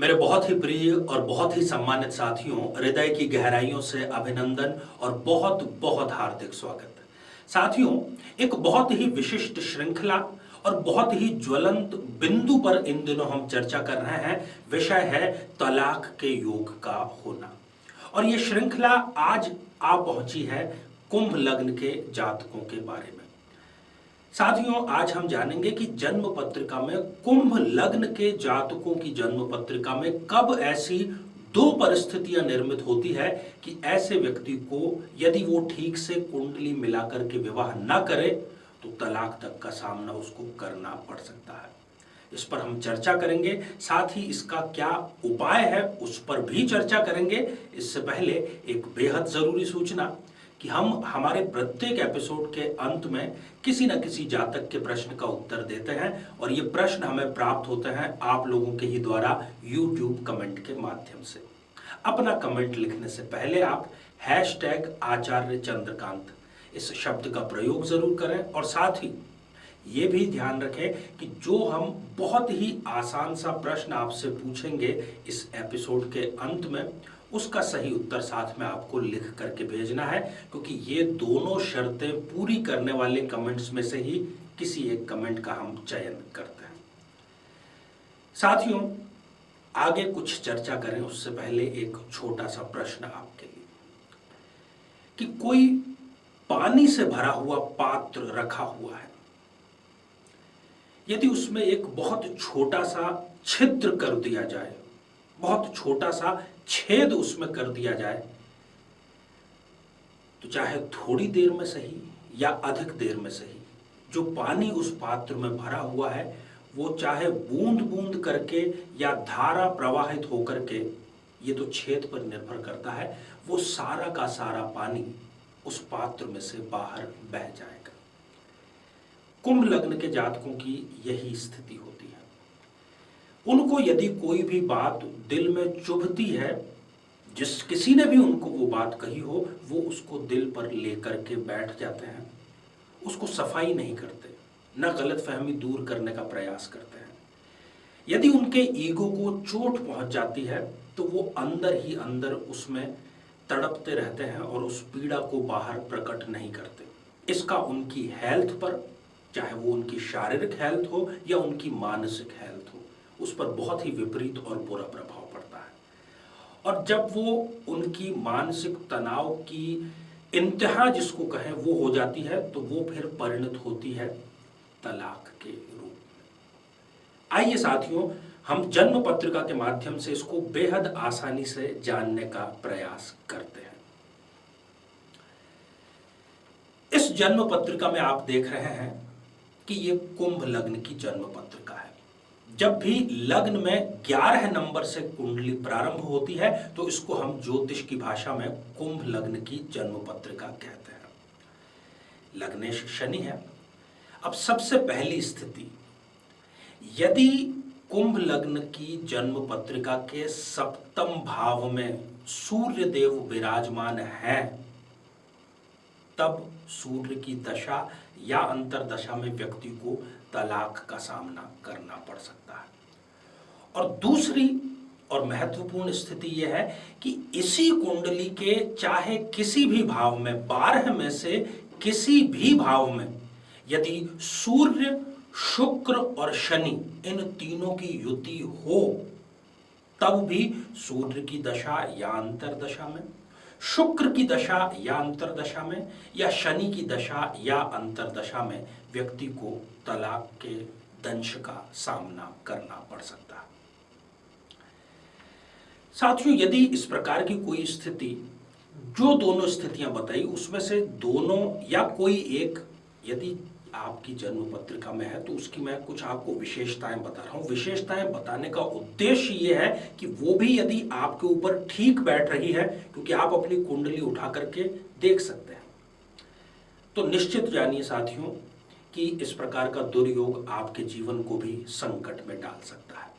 मेरे बहुत ही प्रिय और बहुत ही सम्मानित साथियों, हृदय की गहराइयों से अभिनंदन और बहुत बहुत हार्दिक स्वागत। साथियों, एक बहुत ही विशिष्ट श्रृंखला और बहुत ही ज्वलंत बिंदु पर इन दिनों हम चर्चा कर रहे हैं। विषय है तलाक के योग का होना। और ये श्रृंखला आज आ पहुंची है कुंभ लग्न के जातकों के बारे में। साथियों, आज हम जानेंगे कि जन्म पत्रिका में कुंभ लग्न के जातकों की जन्म पत्रिका में कब ऐसी दो परिस्थितियां निर्मित होती है कि ऐसे व्यक्ति को यदि वो ठीक से कुंडली मिलाकर के विवाह न करे तो तलाक तक का सामना उसको करना पड़ सकता है। इस पर हम चर्चा करेंगे, साथ ही इसका क्या उपाय है उस पर भी चर्चा करेंगे। इससे पहले एक बेहद जरूरी सूचना कि हम हमारे प्रत्येक एपिसोड के अंत में किसी न किसी जातक के प्रश्न का उत्तर देते हैं और ये प्रश्न हमें प्राप्त होते हैं आप लोगों के ही द्वारा YouTube कमेंट के माध्यम से। अपना कमेंट लिखने से पहले आप #आचार्य चंद्रकांत इस शब्द का प्रयोग जरूर करें और साथ ही ये भी ध्यान रखें कि जो हम बहुत ही आसान सा प्रश्न आपसे पूछेंगे इस एपिसोड के अंत में, उसका सही उत्तर साथ में आपको लिख करके भेजना है, क्योंकि ये दोनों शर्तें पूरी करने वाले कमेंट्स में से ही किसी एक कमेंट का हम चयन करते हैं। साथियों, आगे कुछ चर्चा करें उससे पहले एक छोटा सा प्रश्न आपके लिए कि कोई पानी से भरा हुआ पात्र रखा हुआ है, यदि उसमें एक बहुत छोटा सा छिद्र कर दिया जाए, बहुत छोटा सा छेद उसमें कर दिया जाए, तो चाहे थोड़ी देर में सही या अधिक देर में सही, जो पानी उस पात्र में भरा हुआ है वो चाहे बूंद बूंद करके या धारा प्रवाहित होकर के, ये तो छेद पर निर्भर करता है, वो सारा का सारा पानी उस पात्र में से बाहर बह जाएगा। कुंभ लग्न के जातकों की यही स्थिति होती है। उनको यदि कोई भी बात दिल में चुभती है, जिस किसी ने भी उनको वो बात कही हो, वो उसको दिल पर लेकर के बैठ जाते हैं, उसको सफाई नहीं करते, न गलतफहमी दूर करने का प्रयास करते हैं। यदि उनके ईगो को चोट पहुंच जाती है तो वो अंदर ही अंदर उसमें तड़पते रहते हैं और उस पीड़ा को बाहर प्रकट नहीं करते। इसका उनकी हेल्थ पर, चाहे वो उनकी शारीरिक हेल्थ हो या उनकी मानसिक हेल्थ हो, उस पर बहुत ही विपरीत और बुरा प्रभाव पड़ता है। और जब वो उनकी मानसिक तनाव की इंतहा जिसको कहें वो हो जाती है, तो वो फिर परिणत होती है तलाक के रूप में। आइए साथियों, हम जन्म पत्रिका के माध्यम से इसको बेहद आसानी से जानने का प्रयास करते हैं। इस जन्म पत्रिका में आप देख रहे हैं कि ये कुंभ लग्न की जन्म पत्रिका है। जब भी लग्न में 11 नंबर से कुंडली प्रारंभ होती है तो इसको हम ज्योतिष की भाषा में कुंभ लग्न की जन्म पत्रिका कहते हैं। लग्नेश शनि है। अब सबसे पहली स्थिति, यदि कुंभ लग्न की जन्म पत्रिका के सप्तम भाव में सूर्य देव विराजमान है, तब सूर्य की दशा या अंतरदशा में व्यक्ति को तलाक का सामना करना पड़ सकता है। और दूसरी और महत्वपूर्ण स्थिति यह है कि इसी कुंडली के चाहे किसी भी भाव में, 12 में से किसी भी भाव में, यदि सूर्य, शुक्र और शनि इन तीनों की युति हो, तब भी सूर्य की दशा या अंतरदशा में, शुक्र की दशा या अंतरदशा में या शनि की दशा या अंतरदशा में व्यक्ति को तलाक के दंश का सामना करना पड़ सकता है। साथियों, यदि इस प्रकार की कोई स्थिति, जो दोनों स्थितियां बताई उसमें से दोनों या कोई एक यदि आपकी जन्म पत्रिका में है, तो उसकी मैं कुछ आपको विशेषताएं बता रहा हूं। विशेषताएं बताने का उद्देश्य यह है कि वो भी यदि आपके ऊपर ठीक बैठ रही है, क्योंकि आप अपनी कुंडली उठा करके देख सकते हैं, तो निश्चित जानिए साथियों कि इस प्रकार का दुर्योग आपके जीवन को भी संकट में डाल सकता है।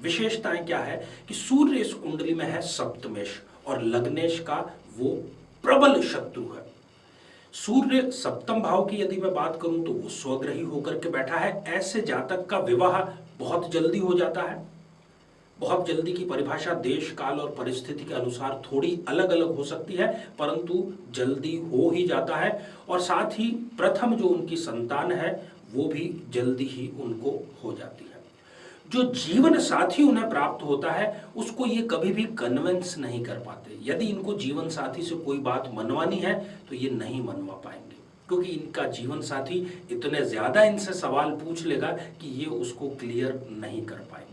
विशेषताएं क्या है कि सूर्य इस कुंडली में है सप्तमेश और लग्नेश का वो प्रबल शत्रु है। सूर्य सप्तम भाव की यदि मैं बात करूं तो वो स्वग्रही होकर के बैठा है। ऐसे जातक का विवाह बहुत जल्दी हो जाता है, बहुत जल्दी की परिभाषा देश काल और परिस्थिति के अनुसार थोड़ी अलग अलग हो सकती है, परंतु जल्दी हो ही जाता है। और साथ ही प्रथम जो उनकी संतान है वो भी जल्दी ही उनको हो जाती है। जो जीवन साथी उन्हें प्राप्त होता है उसको ये कभी भी कन्विंस नहीं कर पाते। यदि इनको जीवन साथी से कोई बात मनवानी है तो ये नहीं मनवा पाएंगे, क्योंकि इनका जीवन साथी इतने ज्यादा इनसे सवाल पूछ लेगा कि ये उसको क्लियर नहीं कर पाएंगे।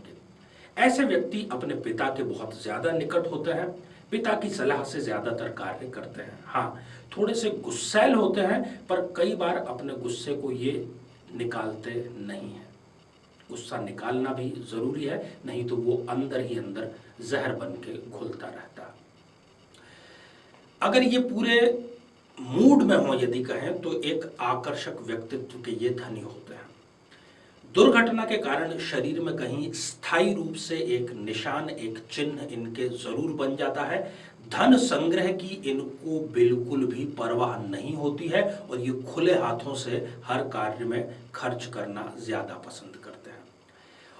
ऐसे व्यक्ति अपने पिता के बहुत ज्यादा निकट होते हैं, पिता की सलाह से ज्यादातर कार्य करते हैं। हाँ, थोड़े से गुस्सैल होते हैं, पर कई बार अपने गुस्से को ये निकालते नहीं है। गुस्सा निकालना भी जरूरी है, नहीं तो वो अंदर ही अंदर जहर बन के घुलता रहता है। अगर ये पूरे मूड में हो यदि कहें तो एक आकर्षक व्यक्तित्व के ये धनी होते हैं। दुर्घटना के कारण शरीर में कहीं स्थायी रूप से एक निशान, एक चिन्ह इनके जरूर बन जाता है। धन संग्रह की इनको बिल्कुल भी परवाह नहीं होती है और ये खुले हाथों से हर कार्य में खर्च करना ज्यादा पसंद करते हैं।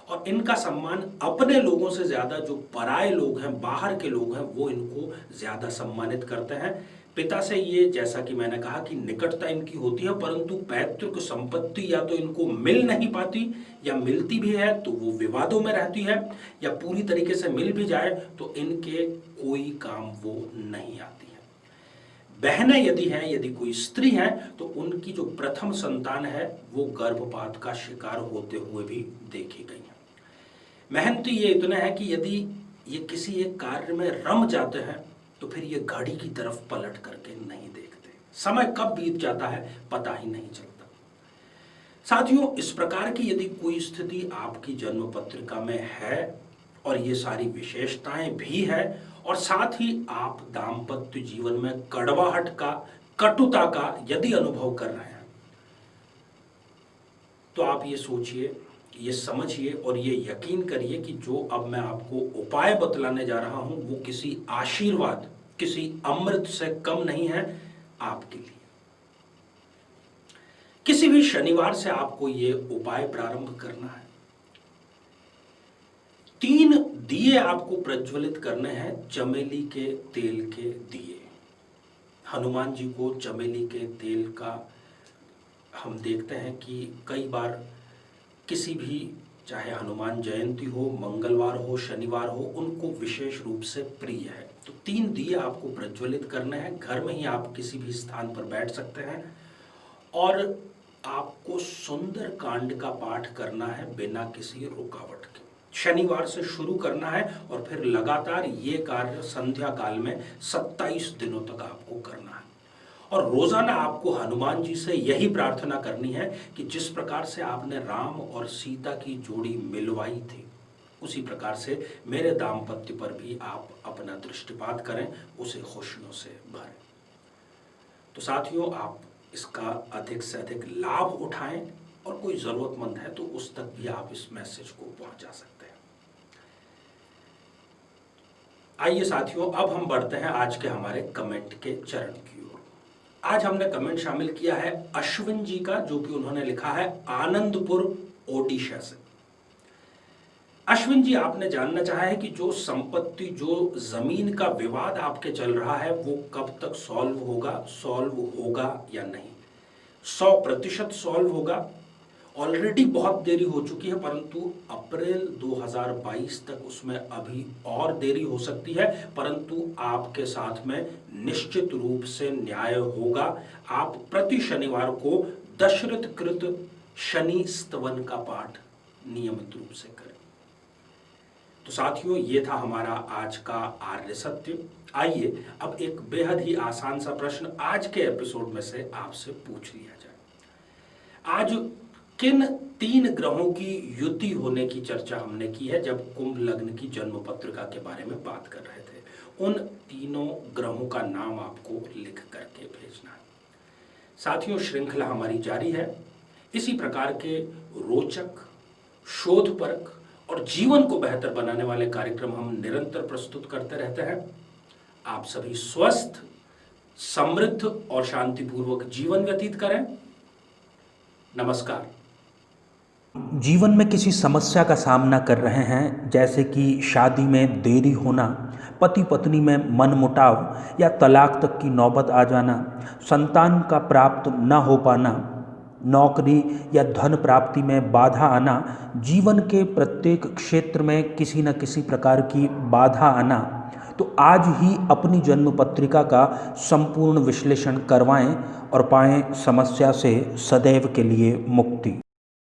और इनका सम्मान अपने लोगों से ज्यादा जो पराये लोग हैं, बाहर के लोग हैं, वो इनको ज्यादा सम्मानित करते हैं। पिता से ये, जैसा कि मैंने कहा कि निकटता इनकी होती है, परंतु पैतृक संपत्ति या तो इनको मिल नहीं पाती, या मिलती भी है तो वो विवादों में रहती है, या पूरी तरीके से मिल भी जाए तो इनके कोई काम वो नहीं आती है। बहनें यदि हैं, यदि कोई स्त्री है, तो उनकी जो प्रथम संतान है वो गर्भपात का शिकार होते हुए भी देखी गई है। मेहनती ये इतना है कि यदि ये किसी एक कार्य में रम जाते हैं तो फिर ये घड़ी की तरफ पलट करके नहीं देखते। समय कब बीत जाता है पता ही नहीं चलता। साथियों, इस प्रकार की यदि कोई स्थिति आपकी जन्म पत्रिका में है और ये सारी विशेषताएं भी है, और साथ ही आप दाम्पत्य जीवन में कड़वाहट का, कटुता का यदि अनुभव कर रहे हैं, तो आप ये सोचिए, ये समझिए और ये यकीन करिए कि जो अब मैं आपको उपाय बतलाने जा रहा हूं वो किसी आशीर्वाद, किसी अमृत से कम नहीं है आपके लिए। किसी भी शनिवार से आपको ये उपाय प्रारंभ करना है। 3 दिए आपको प्रज्वलित करने हैं, चमेली के तेल के दिए। हनुमान जी को चमेली के तेल का हम देखते हैं कि कई बार किसी भी, चाहे हनुमान जयंती हो, मंगलवार हो, शनिवार हो, उनको विशेष रूप से प्रिय है। तो 3 दिए आपको प्रज्वलित करने हैं। घर में ही आप किसी भी स्थान पर बैठ सकते हैं और आपको सुंदर कांड का पाठ करना है बिना किसी रुकावट के। शनिवार से शुरू करना है और फिर लगातार ये कार्य संध्या काल में 27 दिनों तक आपको करना है। और रोजाना आपको हनुमान जी से यही प्रार्थना करनी है कि जिस प्रकार से आपने राम और सीता की जोड़ी मिलवाई थी, उसी प्रकार से मेरे दाम्पत्य पर भी आप अपना दृष्टिपात करें, उसे खुशियों से भरें। तो साथियों, आप इसका अधिक से अधिक लाभ उठाएं और कोई जरूरतमंद है तो उस तक भी आप इस मैसेज को पहुंचा सकते हैं। आइए साथियों, अब हम बढ़ते हैं आज के हमारे कमेंट के चरण की ओर। आज हमने कमेंट शामिल किया है अश्विन जी का, जो कि उन्होंने लिखा है आनंदपुर ओडिशा से। अश्विन जी, आपने जानना चाहा है कि जो संपत्ति, जो जमीन का विवाद आपके चल रहा है वो कब तक सॉल्व होगा या नहीं। 100% सॉल्व होगा। ऑलरेडी बहुत देरी हो चुकी है, परंतु अप्रैल 2022 तक उसमें अभी और देरी हो सकती है, परंतु आपके साथ में निश्चित रूप से न्याय होगा। आप प्रति शनिवार को दशरथ कृत शनि स्तवन का पाठ नियमित रूप से करें। तो साथियों, ये था हमारा आज का आर्य सत्य। आइए अब एक बेहद ही आसान सा प्रश्न आज के एपिसोड में से आपसे पूछ लिया जाए। आज किन 3 ग्रहों की युति होने की चर्चा हमने की है जब कुंभ लग्न की जन्म पत्रिका के बारे में बात कर रहे थे? उन तीनों ग्रहों का नाम आपको लिख करके भेजना है। साथियों, श्रृंखला हमारी जारी है। इसी प्रकार के रोचक, शोधपरक और जीवन को बेहतर बनाने वाले कार्यक्रम हम निरंतर प्रस्तुत करते रहते हैं। आप सभी स्वस्थ, समृद्ध और शांतिपूर्वक जीवन व्यतीत करें। नमस्कार। जीवन में किसी समस्या का सामना कर रहे हैं, जैसे कि शादी में देरी होना, पति पत्नी में मनमुटाव या तलाक तक की नौबत आ जाना, संतान का प्राप्त न हो पाना, नौकरी या धन प्राप्ति में बाधा आना, जीवन के प्रत्येक क्षेत्र में किसी न किसी प्रकार की बाधा आना, तो आज ही अपनी जन्म पत्रिका का संपूर्ण विश्लेषण करवाएं और पाएं समस्या से सदैव के लिए मुक्ति।